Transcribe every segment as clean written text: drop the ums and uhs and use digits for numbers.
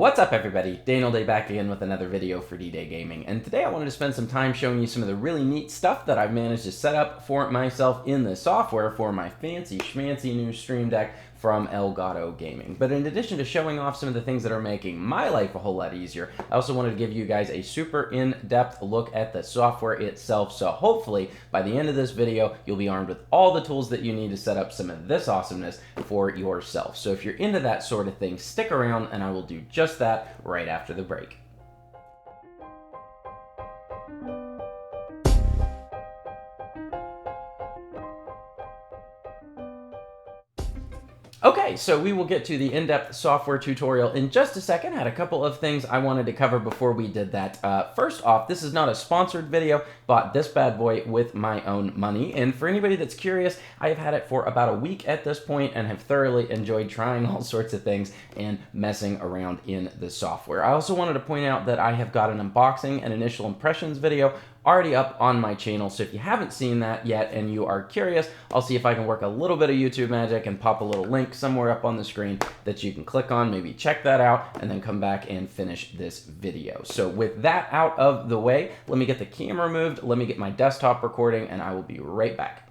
What's up everybody, DDayGaming back again with another video for DDayGaming, and today I wanted to spend some time showing you some of the really neat stuff that I've managed to set up for myself in the software for my fancy schmancy new Stream Deck from Elgato Gaming. But in addition to showing off some of the things that are making my life a whole lot easier, I also wanted to give you guys a super in-depth look at the software itself, so hopefully by the end of this video you'll be armed with all the tools that you need to set up some of this awesomeness for yourself. So if you're into that sort of thing, stick around and I will do just that right after the break. Okay, so we will get to the in-depth software tutorial in just a second. I had a couple of things I wanted to cover before we did that. First off, this is not a sponsored video. Bought this bad boy with my own money. And for anybody that's curious, I have had it for about a week at this point and have thoroughly enjoyed trying all sorts of things and messing around in the software. I also wanted to point out that I have got an unboxing and initial impressions video already up on my channel, so if you haven't seen that yet and you are curious, I'll see if I can work a little bit of YouTube magic and pop a little link somewhere up on the screen that you can click on, maybe check that out, and then come back and finish this video. So with that out of the way, let me get the camera moved, let me get my desktop recording, and I will be right back.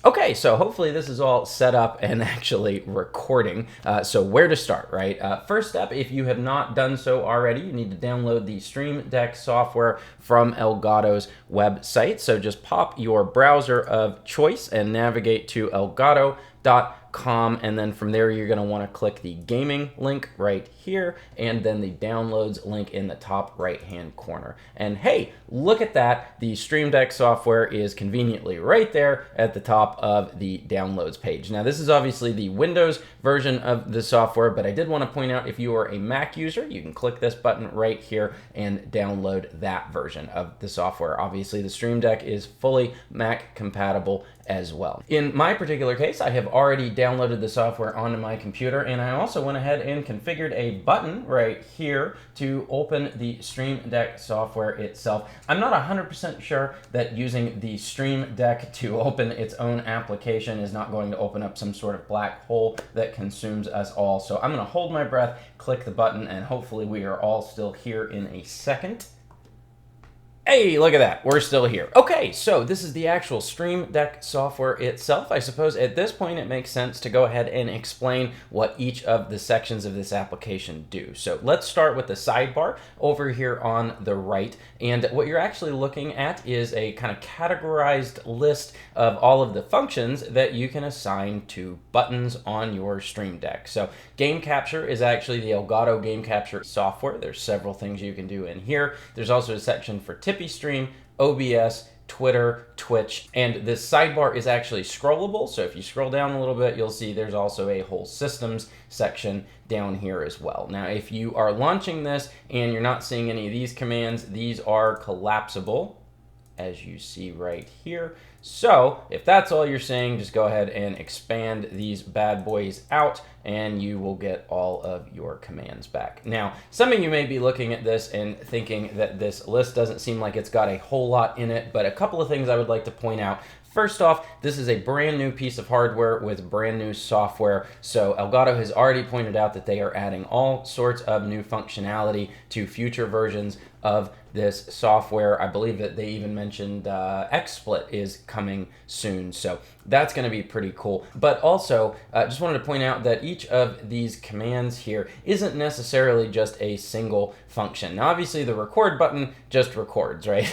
Okay, so hopefully this is all set up and actually recording. So where to start, right? First step, if you have not done so already, you need to download the Stream Deck software from Elgato's website. So just pop your browser of choice and navigate to elgato.com, and then from there you're going to want to click the gaming link right here and then the downloads link in the top right hand corner. And hey, look at that, the Stream Deck software is conveniently right there at the top of the downloads page. Now this is obviously the Windows version of the software, but I did want to point out if you are a Mac user, you can click this button right here and download that version of the software. Obviously the Stream Deck is fully Mac compatible as well. In my particular case, I have already downloaded the software onto my computer, and I also went ahead and configured a button right here to open the Stream Deck software itself. I'm not 100% sure that using the Stream Deck to open its own application is not going to open up some sort of black hole that consumes us all. So I'm going to hold my breath, click the button, and hopefully we are all still here in a second. Hey, look at that, we're still here. Okay, so this is the actual Stream Deck software itself. I suppose at this point it makes sense to go ahead and explain what each of the sections of this application do. So let's start with the sidebar over here on the right. And what you're actually looking at is a kind of categorized list of all of the functions that you can assign to buttons on your Stream Deck. So game capture is actually the Elgato game capture software. There's several things you can do in here. There's also a section for Stream, OBS, Twitter, Twitch, and this sidebar is actually scrollable. So if you scroll down a little bit, you'll see there's also a whole systems section down here as well. Now, if you are launching this and you're not seeing any of these commands, these are collapsible, as you see right here. So if that's all you're saying, just go ahead and expand these bad boys out and you will get all of your commands back. Now, some of you may be looking at this and thinking that this list doesn't seem like it's got a whole lot in it, but a couple of things I would like to point out. First off, this is a brand new piece of hardware with brand new software. So Elgato has already pointed out that they are adding all sorts of new functionality to future versions of this software. I believe that they even mentioned XSplit is coming soon, so that's going to be pretty cool. But also, just wanted to point out that each of these commands here isn't necessarily just a single function. Now, obviously, the record button just records, right?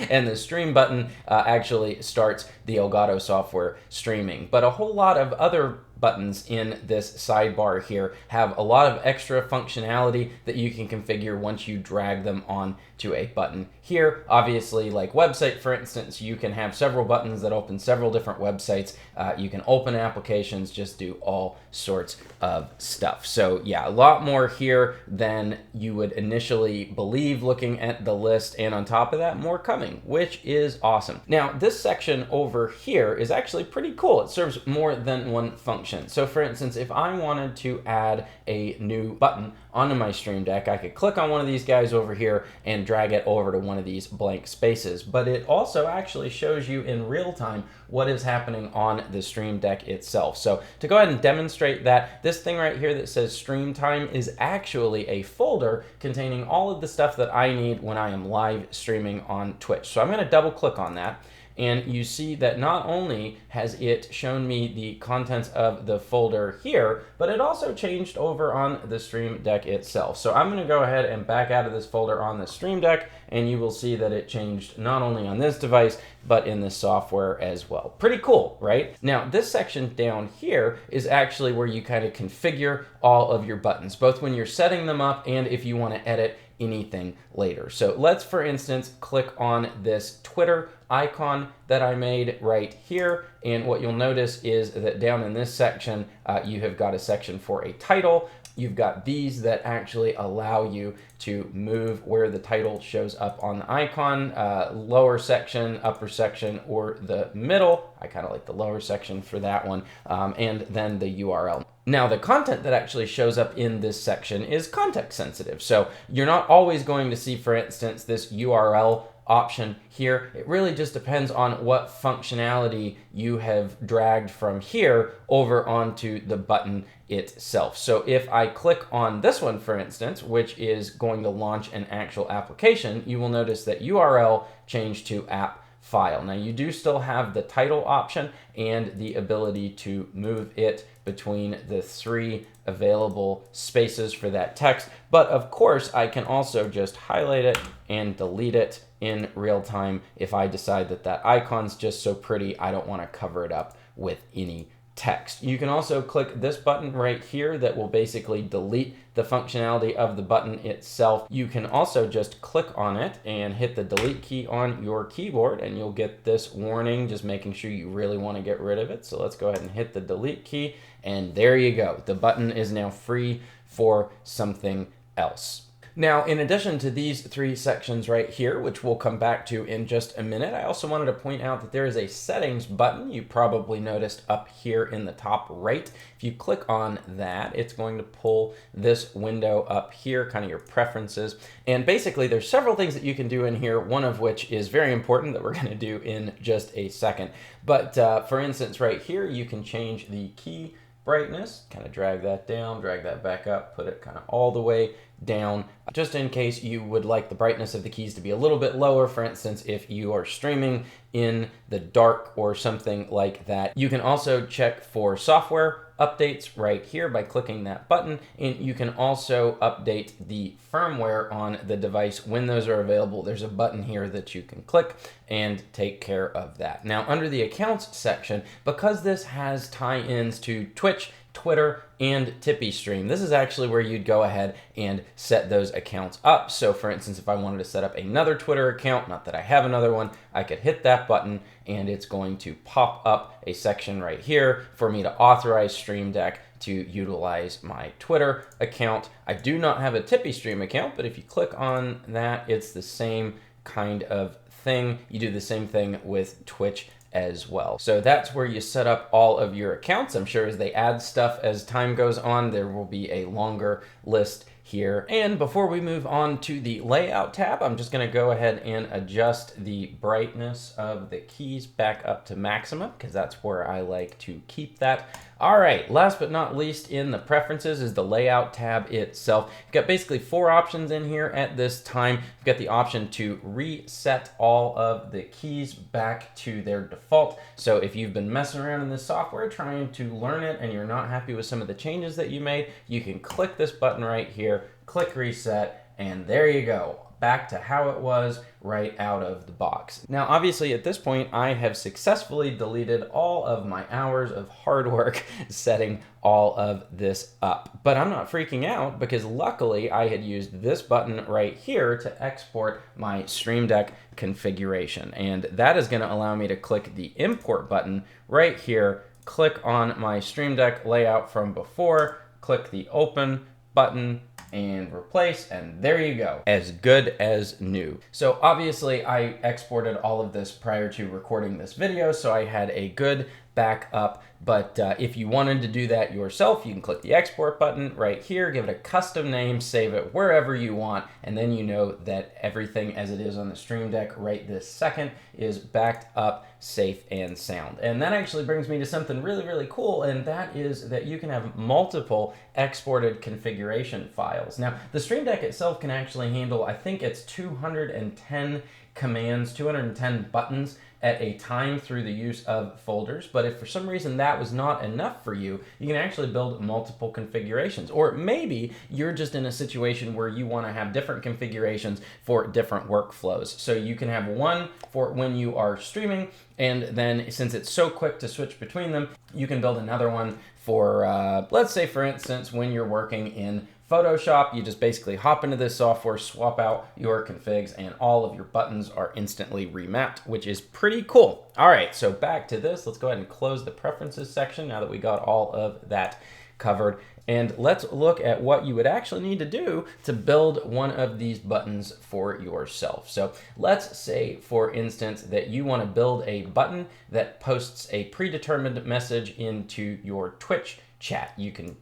And the stream button actually starts the Elgato software streaming. But a whole lot of other buttons in this sidebar here have a lot of extra functionality that you can configure once you drag them on to a button. Here, obviously, like website, for instance, you can have several buttons that open several different websites. You can open applications, just do all sorts of stuff. So yeah, a lot more here than you would initially believe looking at the list, and on top of that, more coming, which is awesome. Now, this section over here is actually pretty cool. It serves more than one function. function. So for instance, if I wanted to add a new button onto my Stream Deck, I could click on one of these guys over here and drag it over to one of these blank spaces. But it also actually shows you in real time what is happening on the Stream Deck itself. So to go ahead and demonstrate that, this thing right here that says Stream Time is actually a folder containing all of the stuff that I need when I am live streaming on Twitch. So I'm going to double click on that. And you see that not only has it shown me the contents of the folder here, but it also changed over on the Stream Deck itself. So I'm going to go ahead and back out of this folder on the Stream Deck, and you will see that it changed not only on this device, but in the software as well. Pretty cool, right? Now, this section down here is actually where you kind of configure all of your buttons, both when you're setting them up and if you want to edit anything later. So let's, for instance, click on this Twitter icon that I made right here. And what you'll notice is that down in this section, you have got a section for a title. You've got these that actually allow you to move where the title shows up on the icon, lower section, upper section, or the middle. I kind of like the lower section for that one, and then the URL. Now, the content that actually shows up in this section is context sensitive. So you're not always going to see, for instance, this URL option here. It really just depends on what functionality you have dragged from here over onto the button itself. So if I click on this one, for instance, which is going to launch an actual application, you will notice that URL changed to app file. Now, you do still have the title option and the ability to move it between the three available spaces for that text. But of course, I can also just highlight it and delete it in real time if I decide that that icon's just so pretty, I don't want to cover it up with any text. You can also click this button right here that will basically delete the functionality of the button itself. You can also just click on it and hit the delete key on your keyboard and you'll get this warning, just making sure you really want to get rid of it. So let's go ahead and hit the delete key, and there you go. The button is now free for something else. Now, in addition to these three sections right here, which we'll come back to in just a minute, I also wanted to point out that there is a settings button you probably noticed up here in the top right. If you click on that, it's going to pull this window up here, kind of your preferences. And basically, there's several things that you can do in here, one of which is very important that we're going to do in just a second. But for instance, right here, you can change the key brightness, kind of drag that down, drag that back up, put it kind of all the way down, just in case you would like the brightness of the keys to be a little bit lower. For instance, if you are streaming in the dark or something like that. You can also check for software updates right here by clicking that button, and you can also update the firmware on the device when those are available. There's a button here that you can click and take care of that. Now, under the accounts section, because this has tie-ins to Twitch, Twitter, and TipeeeStream, this is actually where you'd go ahead and set those accounts up. So for instance, if I wanted to set up another Twitter account, not that I have another one, I could hit that button and it's going to pop up a section right here for me to authorize Stream Deck to utilize my Twitter account. I do not have a TipeeeStream account, but if you click on that, it's the same kind of thing. You do the same thing with Twitch as well. So that's where you set up all of your accounts. I'm sure as they add stuff as time goes on, there will be a longer list here. And before we move on to the layout tab, I'm just going to go ahead and adjust the brightness of the keys back up to maximum, because that's where I like to keep that. All right, last but not least in the preferences is the layout tab itself. You've got basically 4 options in here at this time. You've got the option to reset all of the keys back to their default. So if you've been messing around in this software trying to learn it and you're not happy with some of the changes that you made, you can click this button right here, click reset, and there you go. Back to how it was right out of the box. Now, obviously at this point, I have successfully deleted all of my hours of hard work setting all of this up. But I'm not freaking out because luckily I had used this button right here to export my Stream Deck configuration. And that is gonna allow me to click the import button right here, click on my Stream Deck layout from before, click the open button, and replace, and there you go, as good as new. So obviously I exported all of this prior to recording this video, so I had a good back up. But if you wanted to do that yourself, you can click the export button right here, give it a custom name, save it wherever you want, and then you know that everything as it is on the Stream Deck right this second is backed up, safe, and sound. And that actually brings me to something really, really cool, and that is that you can have multiple exported configuration files. Now, the Stream Deck itself can actually handle, I think it's 210 commands, 210 buttons at a time through the use of folders. But if for some reason that was not enough for you, you can actually build multiple configurations. Or maybe you're just in a situation where you want to have different configurations for different workflows. So you can have one for when you are streaming, and then since it's so quick to switch between them, you can build another one for, let's say for instance, when you're working in Photoshop. You just basically hop into this software, swap out your configs, and all of your buttons are instantly remapped, which is pretty cool. All right, so back to this. Let's go ahead and close the preferences section now that we got all of that covered. And let's look at what you would actually need to do to build one of these buttons for yourself. So let's say, for instance, that you want to build a button that posts a predetermined message into your Twitch chat. You can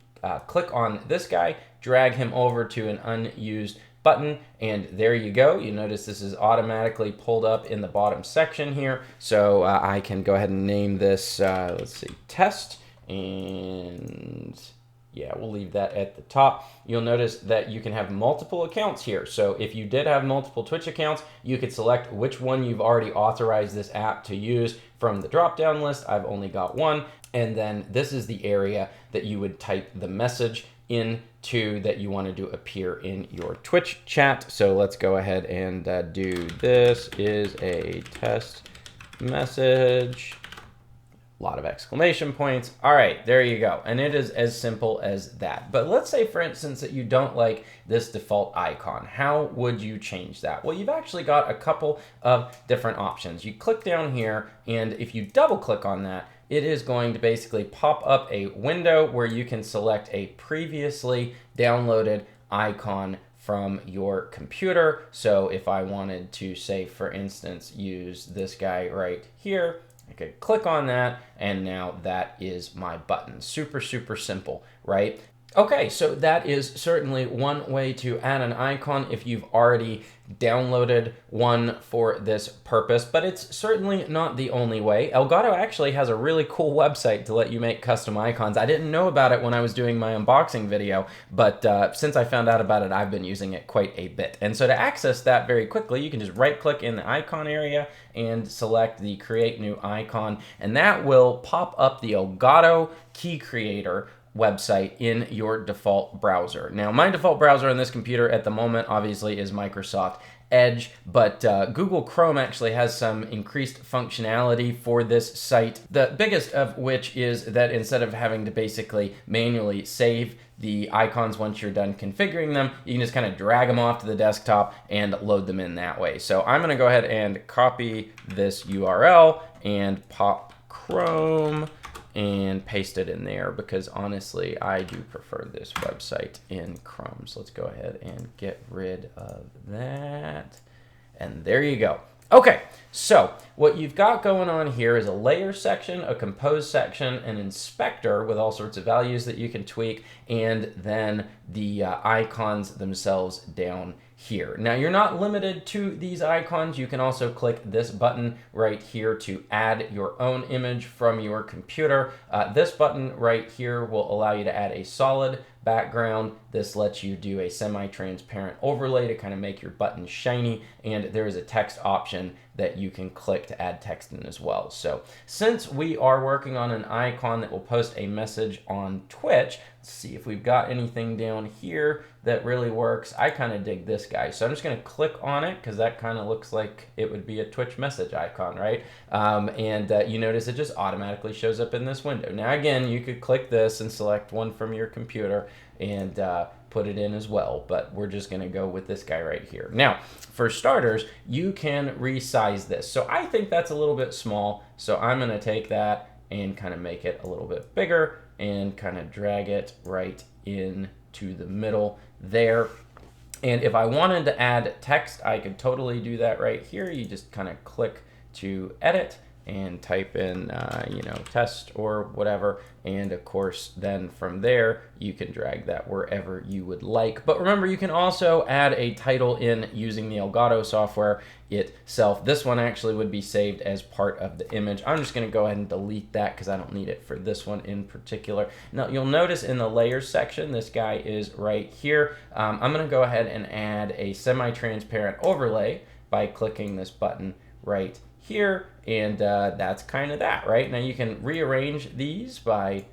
click on this guy, drag him over to an unused button, and there you go. You notice this is automatically pulled up in the bottom section here. So I can go ahead and name this, let's see, test, and yeah, we'll leave that at the top. You'll notice that you can have multiple accounts here. So if you did have multiple Twitch accounts, you could select which one you've already authorized this app to use from the drop-down list. I've only got one. And then this is the area that you would type the message into that you wanted to appear in your Twitch chat. So let's go ahead and do this is a test message. A lot of exclamation points. All right, there you go. And it is as simple as that. But let's say, for instance, that you don't like this default icon. How would you change that? Well, you've actually got a couple of different options. You click down here, and if you double click on that, it is going to basically pop up a window where you can select a previously downloaded icon from your computer. So if I wanted to, say, for instance, use this guy right here, I could click on that, and now that is my button. Super, super simple, right? Okay, so that is certainly one way to add an icon if you've already downloaded one for this purpose, but it's certainly not the only way. Elgato actually has a really cool website to let you make custom icons. I didn't know about it when I was doing my unboxing video, but since I found out about it, I've been using it quite a bit. And so to access that very quickly, you can just right-click in the icon area and select the Create New Icon, and that will pop up the Elgato Key Creator website in your default browser. Now, my default browser on this computer at the moment obviously is Microsoft Edge, but Google Chrome actually has some increased functionality for this site. The biggest of which is that instead of having to basically manually save the icons once you're done configuring them, you can just kind of drag them off to the desktop and load them in that way. So I'm gonna go ahead and copy this URL and pop Chrome and paste it in there, because honestly, I do prefer this website in Chrome. So let's go ahead and get rid of that. And there you go. Okay, so what you've got going on here is a layer section, a compose section, an inspector with all sorts of values that you can tweak, and then the icons themselves down here. Now, you're not limited to these icons. You can also click this button right here to add your own image from your computer. This button right here will allow you to add a solid background. This lets you do a semi-transparent overlay to kind of make your button shiny, and there is a text option that you can click to add text in as well. So since we are working on an icon that will post a message on Twitch, let's see if we've got anything down here that really works. I kind of dig this guy, so I'm just going to click on it because that kind of looks like it would be a Twitch message icon, right? You notice it just automatically shows up in this window. Now again, you could click this and select one from your computer and put it in as well, but we're just going to go with this guy right here. Now, for starters, you can resize this. So I think that's a little bit small, so I'm going to take that and kind of make it a little bit bigger and kind of drag it right in to the middle there. And if I wanted to add text, I could totally do that right here. You just kind of click to edit, and type in, you know, test or whatever. And of course, then from there, you can drag that wherever you would like. But remember, you can also add a title in using the Elgato software itself. This one actually would be saved as part of the image. I'm just going to go ahead and delete that because I don't need it for this one in particular. Now, you'll notice in the layers section, this guy is right here. I'm going to go ahead and add a semi-transparent overlay by clicking this button right here, and that's kind of that, right? Now you can rearrange these by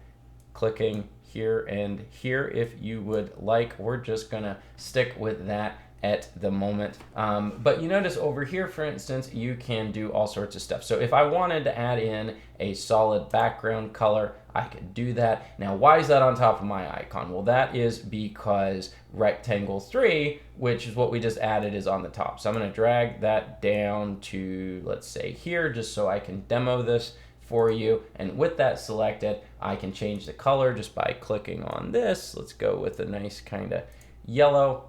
clicking here and here if you would like. We're just gonna stick with that at the moment. But you notice over here, for instance, you can do all sorts of stuff. So if I wanted to add in a solid background color, I could do that. Now, why is that on top of my icon? Well, that is because rectangle 3, which is what we just added, is on the top. So I'm going to drag that down to, let's say, here, just so I can demo this for you. And with that selected, I can change the color just by clicking on this. Let's go with a nice kind of yellow.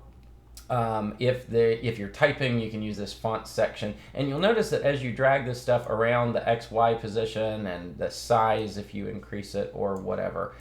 If you're typing, you can use this font section, and you'll notice that as you drag this stuff around, the XY position and the size, if you increase it or whatever,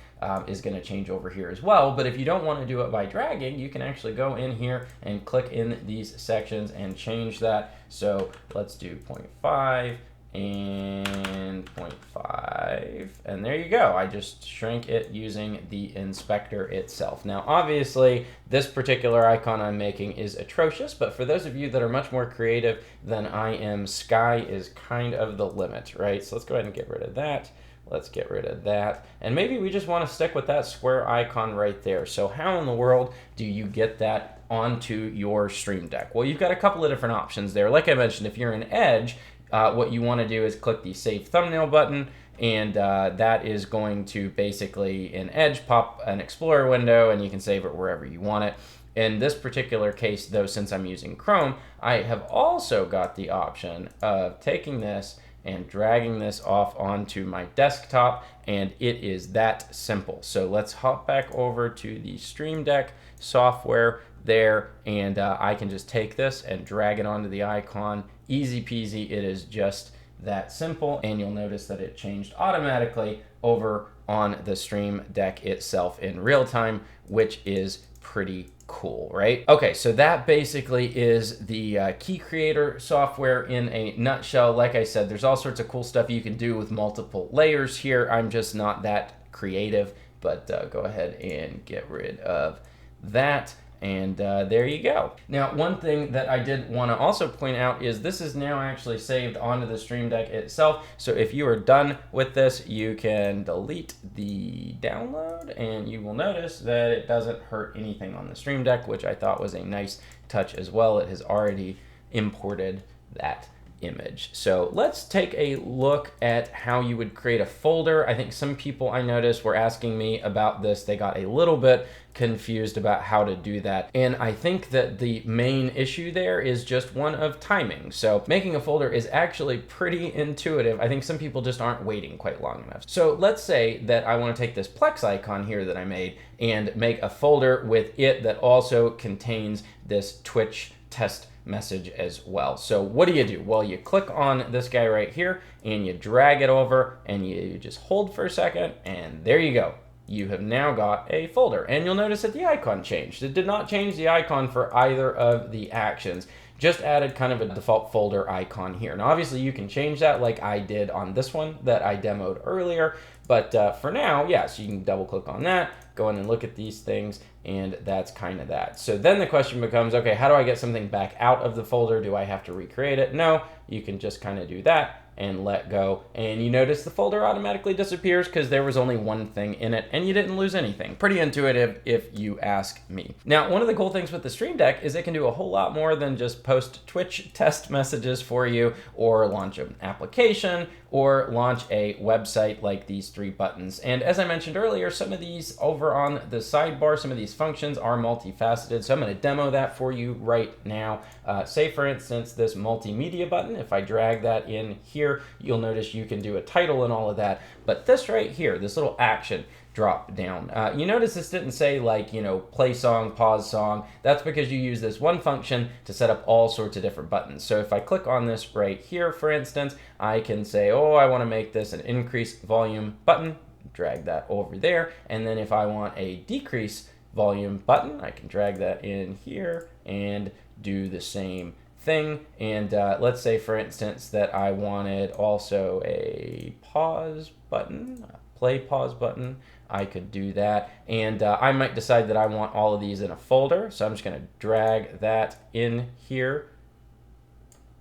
is going to change over here as well. But if you don't want to do it by dragging, you can actually go in here and click in these sections and change that. So let's do 0.5 and 0.5, and there you go. I just shrank it using the inspector itself. Now, obviously, this particular icon I'm making is atrocious, but for those of you that are much more creative than I am, sky is kind of the limit, right? So let's go ahead and get rid of that. Let's get rid of that. And maybe we just want to stick with that square icon right there. So how in the world do you get that onto your Stream Deck? Well, you've got a couple of different options there. Like I mentioned, if you're in Edge, what you want to do is click the Save Thumbnail button, and that is going to basically, in Edge, pop an Explorer window, and you can save it wherever you want it. In this particular case, though, since I'm using Chrome, I have also got the option of taking this and dragging this off onto my desktop, and it is that simple. So let's hop back over to the Stream Deck software there, and I can just take this and drag it onto the icon. Easy peasy. It is just that simple, and you'll notice that it changed automatically over on the Stream Deck itself in real time, which is pretty cool, right? Okay, so that basically is the Key Creator software in a nutshell. Like I said, there's all sorts of cool stuff you can do with multiple layers here. I'm just not that creative, but go ahead and get rid of that. And there you go. Now, one thing that I did want to also point out is this is now actually saved onto the Stream Deck itself. So if you are done with this, you can delete the download, and you will notice that it doesn't hurt anything on the Stream Deck, which I thought was a nice touch as well. It has already imported that image. So let's take a look at how you would create a folder. I think some people I noticed were asking me about this. They got a little bit confused about how to do that. And I think that the main issue there is just one of timing. So making a folder is actually pretty intuitive. I think some people just aren't waiting quite long enough. So let's say that I want to take this Plex icon here that I made and make a folder with it that also contains this Twitch test message as well. So what do? Well, you click on this guy right here and you drag it over, and you just hold for a second, and there you go. You have now got a folder, and you'll notice that the icon changed. It did not change the icon for either of the actions, just added kind of a default folder icon here. Now, obviously you can change that like I did on this one that I demoed earlier, but for now, yeah, so you can double click on that, go in and look at these things, and that's kind of that. So then the question becomes, okay, how do I get something back out of the folder? Do I have to recreate it? No, you can just kind of do that and let go, and you notice the folder automatically disappears because there was only one thing in it and you didn't lose anything. Pretty intuitive if you ask me. Now, one of the cool things with the Stream Deck is it can do a whole lot more than just post Twitch test messages for you, or launch an application, or launch a website like these 3 buttons. And as I mentioned earlier, some of these over on the sidebar, some of these functions are multifaceted. So I'm going to demo that for you right now. Say for instance, this multimedia button, if I drag that in here, you'll notice you can do a title and all of that. But this right here, this little action, drop down. You notice this didn't say like, play song, pause song. That's because you use this one function to set up all sorts of different buttons. So if I click on this right here, for instance, I can say, oh, I want to make this an increase volume button, drag that over there. And then if I want a decrease volume button, I can drag that in here and do the same thing. And let's say, for instance, that I wanted also a pause button, play pause button. I could do that. And I might decide that I want all of these in a folder. So I'm just going to drag that in here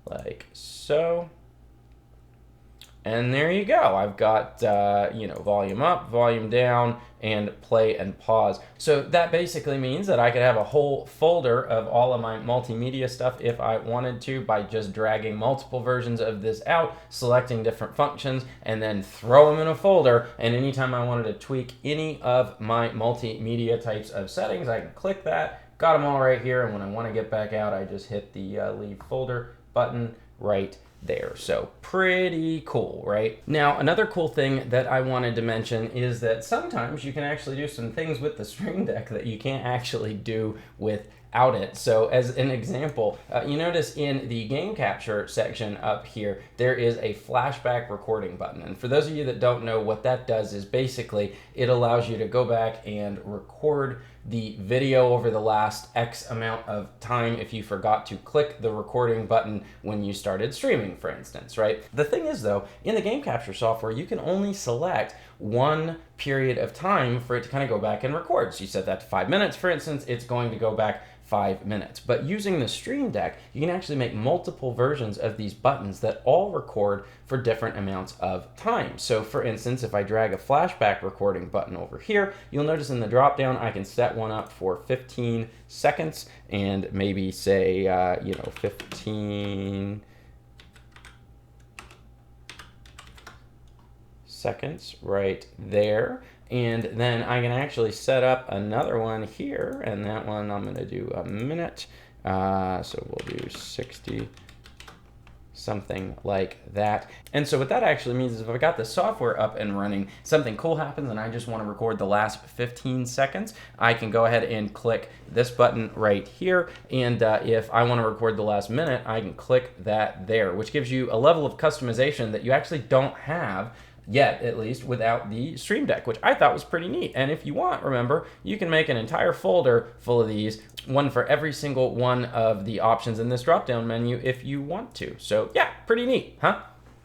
like so. And there you go. I've got, volume up, volume down, and play and pause. So that basically means that I could have a whole folder of all of my multimedia stuff if I wanted to by just dragging multiple versions of this out, selecting different functions, and then throw them in a folder. And anytime I wanted to tweak any of my multimedia types of settings, I can click that, got them all right here. And when I want to get back out, I just hit the leave folder button right there. So pretty cool, right? Now, another cool thing that I wanted to mention is that sometimes you can actually do some things with the Stream Deck that you can't actually do without it. So as an example, you notice in the game capture section up here, there is a flashback recording button. And for those of you that don't know, what that does is basically it allows you to go back and record the video over the last X amount of time if you forgot to click the recording button when you started streaming, for instance, right? The thing is though, in the game capture software, you can only select one period of time for it to kind of go back and record. So you set that to 5 minutes, for instance, it's going to go back 5 minutes. But using the Stream Deck, you can actually make multiple versions of these buttons that all record for different amounts of time. So for instance, if I drag a flashback recording button over here, you'll notice in the drop down, I can set one up for 15 seconds and maybe say, 15 seconds right there. And then I can actually set up another one here, and that one I'm going to do a minute. So we'll do 60, something like that. And so what that actually means is if I got the software up and running, something cool happens and I just want to record the last 15 seconds, I can go ahead and click this button right here. And if I want to record the last minute, I can click that there, which gives you a level of customization that you actually don't have yet, at least, without the Stream Deck, which I thought was pretty neat. And if you want, remember, you can make an entire folder full of these, one for every single one of the options in this drop-down menu if you want to. So yeah, pretty neat, huh?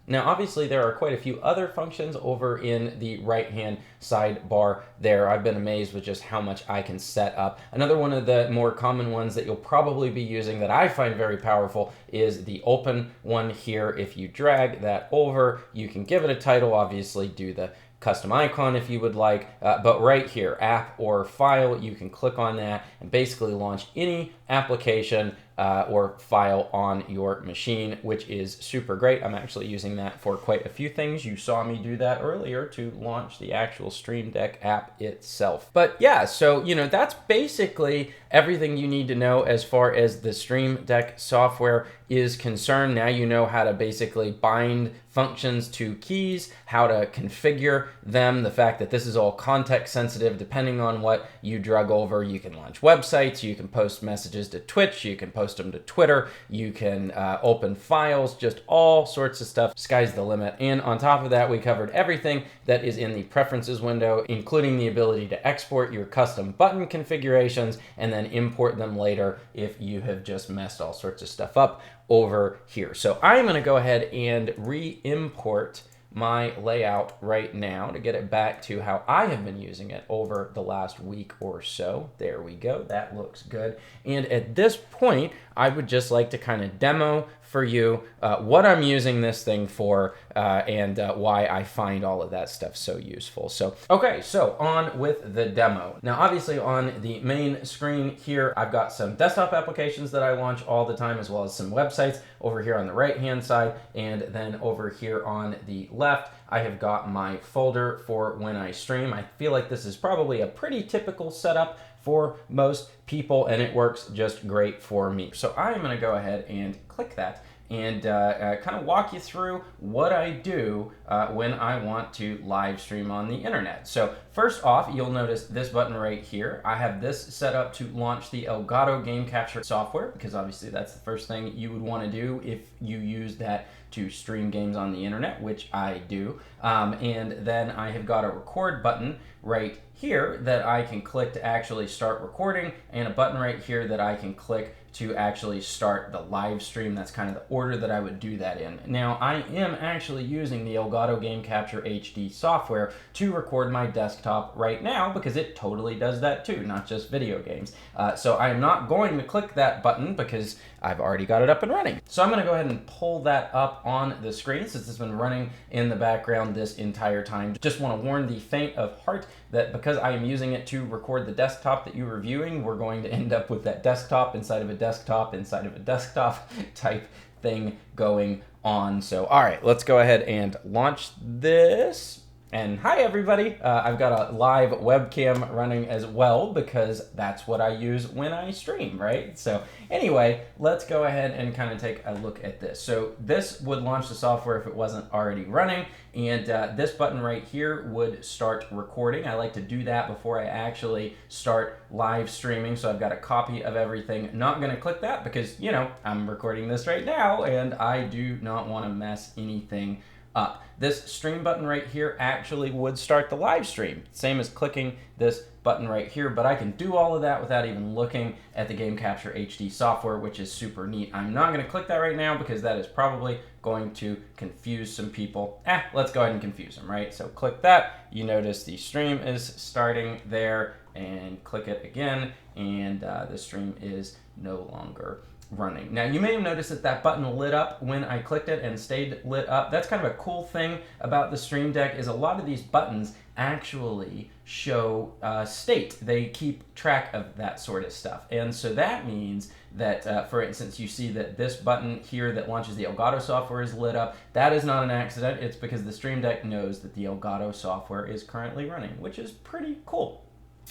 Now, obviously, there are quite a few other functions over in the right-hand sidebar there. I've been amazed with just how much I can set up. Another one of the more common ones that you'll probably be using that I find very powerful is the open one here. If you drag that over, you can give it a title, obviously do the custom icon if you would like, but right here, app or file, you can click on that and basically launch any application or file on your machine, which is super great. I'm actually using that for quite a few things. You saw me do that earlier to launch the actual Stream Deck app itself. But yeah, so that's basically everything you need to know as far as the Stream Deck software is concerned. Now you know how to basically bind functions to keys, how to configure them, the fact that this is all context sensitive depending on what you drug over. You can launch websites, you can post messages to Twitch, you can post them to Twitter, you can open files, just all sorts of stuff. Sky's the limit. And on top of that, we covered everything that is in the preferences window, including the ability to export your custom button configurations and then import them later if you have just messed all sorts of stuff up over here. So I'm going to go ahead and re-import my layout right now to get it back to how I have been using it over the last week or so. There we go. That looks good. And at this point, I would just like to kind of demo for you what I'm using this thing for and why I find all of that stuff so useful. So, okay, so on with the demo. Now, obviously on the main screen here, I've got some desktop applications that I launch all the time, as well as some websites over here on the right-hand side. And then over here on the left, I have got my folder for when I stream. I feel like this is probably a pretty typical setup for most people, and it works just great for me. So I'm going to go ahead and click that and kind of walk you through what I do when I want to live stream on the internet. So first off, you'll notice this button right here. I have this set up to launch the Elgato game capture software, because obviously that's the first thing you would want to do if you use that to stream games on the internet, which I do. And then I have got a record button right here that I can click to actually start recording, and a button right here that I can click to actually start the live stream. That's kind of the order that I would do that in. Now, I am actually using the Elgato Game Capture HD software to record my desktop right now, because it totally does that too, not just video games. So I'm not going to click that button because I've already got it up and running. So I'm going to go ahead and pull that up on the screen since it's been running in the background this entire time. Just want to warn the faint of heart that because I am using it to record the desktop that you're reviewing, we're going to end up with that desktop inside of a desktop inside of a desktop type thing going on. So all right, let's go ahead and launch this. And hi everybody, I've got a live webcam running as well because that's what I use when I stream, right? So anyway, let's go ahead and kind of take a look at this. So this would launch the software if it wasn't already running, and this button right here would start recording. I like to do that before I actually start live streaming, so I've got a copy of everything. Not gonna click that because, you know, I'm recording this right now and I do not want to mess anything up. This stream button right here actually would start the live stream, same as clicking this button right here, but I can do all of that without even looking at the Game Capture HD software, which is super neat. I'm not going to click that right now because that is probably going to confuse some people. Let's go ahead and confuse them, right? So click that, you notice the stream is starting there, and click it again, and the stream is no longer running. Now you may have noticed that that button lit up when I clicked it and stayed lit up. That's kind of a cool thing about the Stream Deck, is a lot of these buttons actually show state. They keep track of that sort of stuff. And so that means that, for instance, you see that this button here that launches the Elgato software is lit up. That is not an accident. It's because the Stream Deck knows that the Elgato software is currently running, which is pretty cool.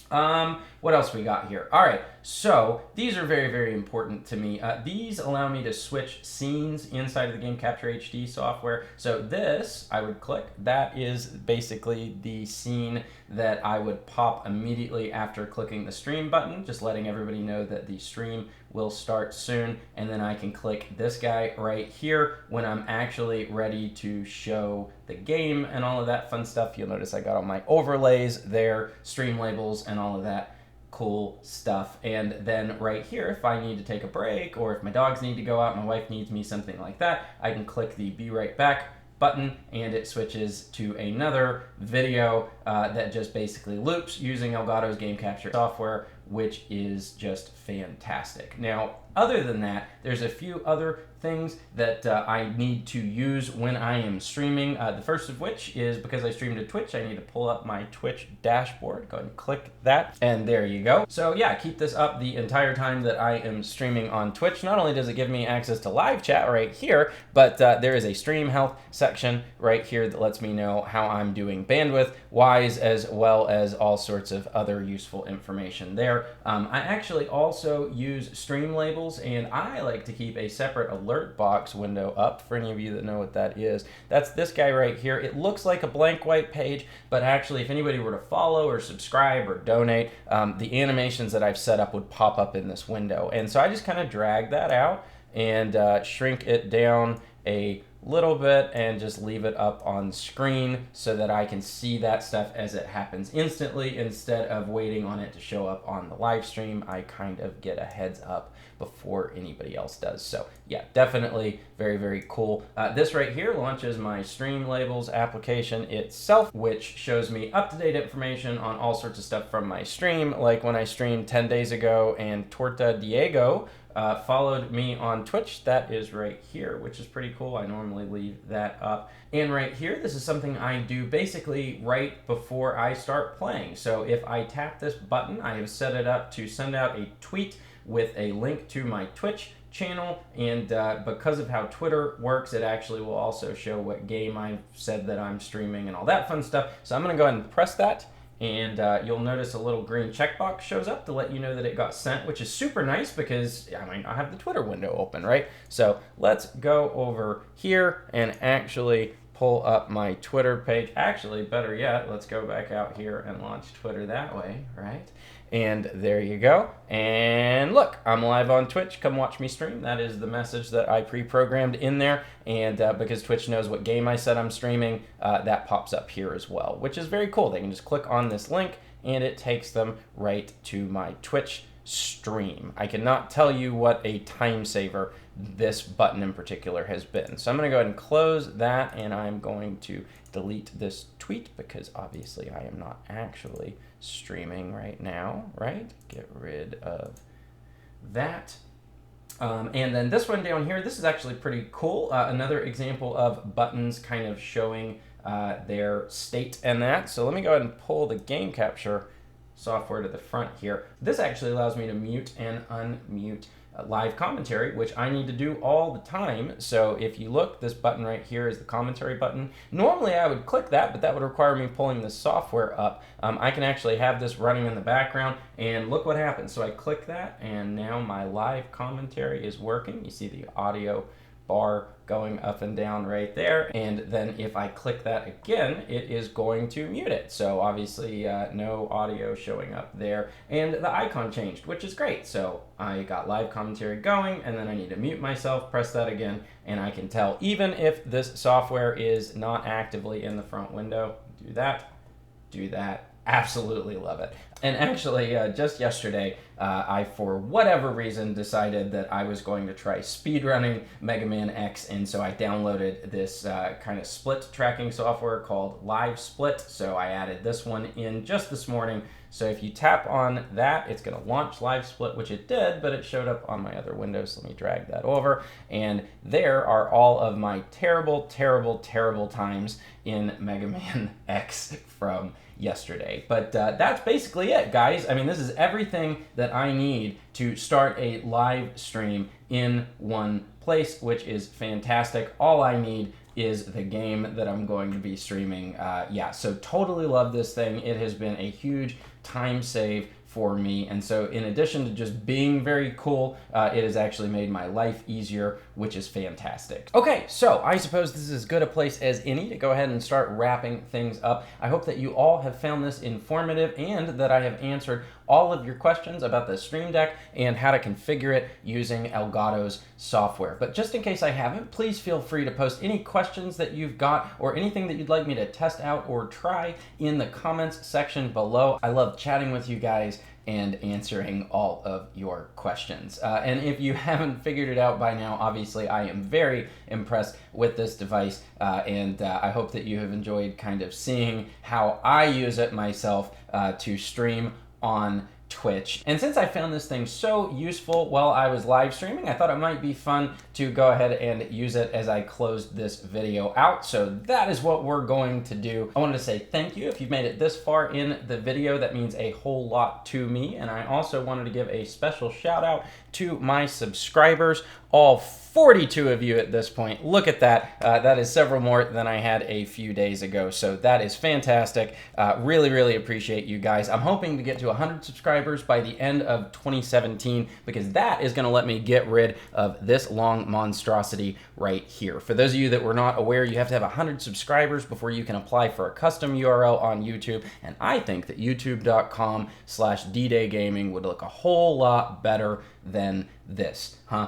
What else we got here? All right, so these are very, very important to me. These allow me to switch scenes inside of the Game Capture HD software. So this, I would click. That is basically the scene that I would pop immediately after clicking the stream button, just letting everybody know that the stream will start soon. And then I can click this guy right here when I'm actually ready to show the game and all of that fun stuff. You'll notice I got all my overlays there, stream labels, and all of that cool stuff. And then right here, if I need to take a break, or if my dogs need to go out, my wife needs me, something like that, I can click the Be Right Back button and it switches to another video that just basically loops using Elgato's game capture software, which is just fantastic. Now, other than that, there's a few other things that I need to use when I am streaming. The first of which is, because I stream to Twitch, I need to pull up my Twitch dashboard. Go ahead and click that, and there you go. So yeah, keep this up the entire time that I am streaming on Twitch. Not only does it give me access to live chat right here, but there is a stream health section right here that lets me know how I'm doing bandwidth-wise, as well as all sorts of other useful information there. I actually also use stream labels, and I like to keep a separate alert box window up. For any of you that know what that is, that's this guy right here. It looks like a blank white page, but actually if anybody were to follow or subscribe or donate, the animations that I've set up would pop up in this window. And so I just kind of drag that out and shrink it down a little bit and just leave it up on screen so that I can see that stuff as it happens instantly instead of waiting on it to show up on the live stream. I kind of get a heads up before anybody else does. So yeah, definitely very, very cool. This right here launches my stream labels application itself, which shows me up-to-date information on all sorts of stuff from my stream, like when I streamed 10 days ago and Torta Diego followed me on Twitch. That is right here, which is pretty cool. I normally leave that up. And right here, this is something I do basically right before I start playing. So if I tap this button, I have set it up to send out a tweet with a link to my Twitch channel, and because of how Twitter works, it actually will also show what game I've said that I'm streaming and all that fun stuff. So I'm gonna go ahead and press that, and you'll notice a little green checkbox shows up to let you know that it got sent, which is super nice because I might not have the Twitter window open, right? So let's go over here and actually pull up my Twitter page. Actually, better yet, let's go back out here and launch Twitter that way, right? And there you go. And look, I'm live on Twitch. Come watch me stream. That is the message that I pre-programmed in there. And because Twitch knows what game I said I'm streaming, that pops up here as well, which is very cool. They can just click on this link and it takes them right to my Twitch stream. I cannot tell you what a time saver this button in particular has been. So I'm going to go ahead and close that, and I'm going to delete this tweet because obviously I am not actually streaming right now, right? Get rid of that. And then this one down here, this is actually pretty cool. Another example of buttons kind of showing their state and that. So let me go ahead and pull the game capture software to the front here. This actually allows me to mute and unmute live commentary, which I need to do all the time. So if you look, this button right here is the commentary button. Normally I would click that, but that would require me pulling the software up. I can actually have this running in the background, and look what happens. So I click that, and now my live commentary is working. You see the audio bar going up and down right there, and then if I click that again, it is going to mute it. So obviously no audio showing up there, and the icon changed, which is great. So I got live commentary going, and then I need to mute myself, press that again, and I can tell even if this software is not actively in the front window. Do that. Absolutely love it. And actually, just yesterday, I, for whatever reason, decided that I was going to try speedrunning Mega Man X, and so I downloaded this kind of split tracking software called LiveSplit. So I added this one in just this morning. So if you tap on that, it's going to launch LiveSplit, which it did, but it showed up on my other window. So let me drag that over. And there are all of my terrible, terrible, terrible times in Mega Man X from yesterday. But that's basically it, guys. I mean, this is everything that I need to start a live stream in one place, which is fantastic. All I need is the game that I'm going to be streaming. Yeah, so totally love this thing. It has been a huge time save for me, and so in addition to just being very cool, it has actually made my life easier, which is fantastic. Okay, so I suppose this is as good a place as any to go ahead and start wrapping things up. I hope that you all have found this informative and that I have answered all of your questions about the Stream Deck and how to configure it using Elgato's software. But just in case I haven't, please feel free to post any questions that you've got or anything that you'd like me to test out or try in the comments section below. I love chatting with you guys and answering all of your questions. And if you haven't figured it out by now, obviously I am very impressed with this device, and I hope that you have enjoyed kind of seeing how I use it myself to stream on Twitch. And since I found this thing so useful while I was live streaming, I thought it might be fun to go ahead and use it as I closed this video out. So that is what we're going to do. I wanted to say thank you if you've made it this far in the video. That means a whole lot to me. And I also wanted to give a special shout out to my subscribers, all 42 of you at this point. Look at that. That is several more than I had a few days ago. So that is fantastic. Really, really appreciate you guys. I'm hoping to get to 100 subscribers by the end of 2017 because that is going to let me get rid of this long monstrosity right here. For those of you that were not aware, you have to have 100 subscribers before you can apply for a custom URL on YouTube. And I think that youtube.com/DDayGaming would look a whole lot better than this, huh?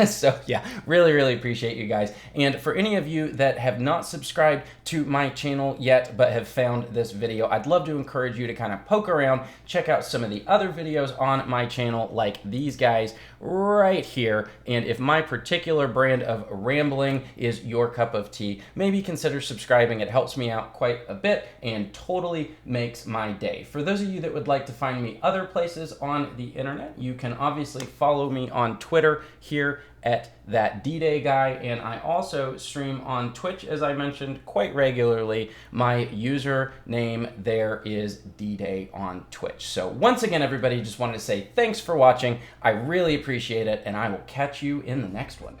So yeah, really, really appreciate you guys. And for any of you that have not subscribed to my channel yet, but have found this video, I'd love to encourage you to kind of poke around, check out some of the other videos on my channel, like these guys right here. And if my particular brand of rambling is your cup of tea, maybe consider subscribing. It helps me out quite a bit and totally makes my day. For those of you that would like to find me other places on the internet, you can obviously follow me on Twitter here at that DDay guy, and I also stream on Twitch, as I mentioned, quite regularly. My username there is DDay on Twitch. So once again, everybody, just wanted to say thanks for watching. I really appreciate it, and I will catch you in the next one.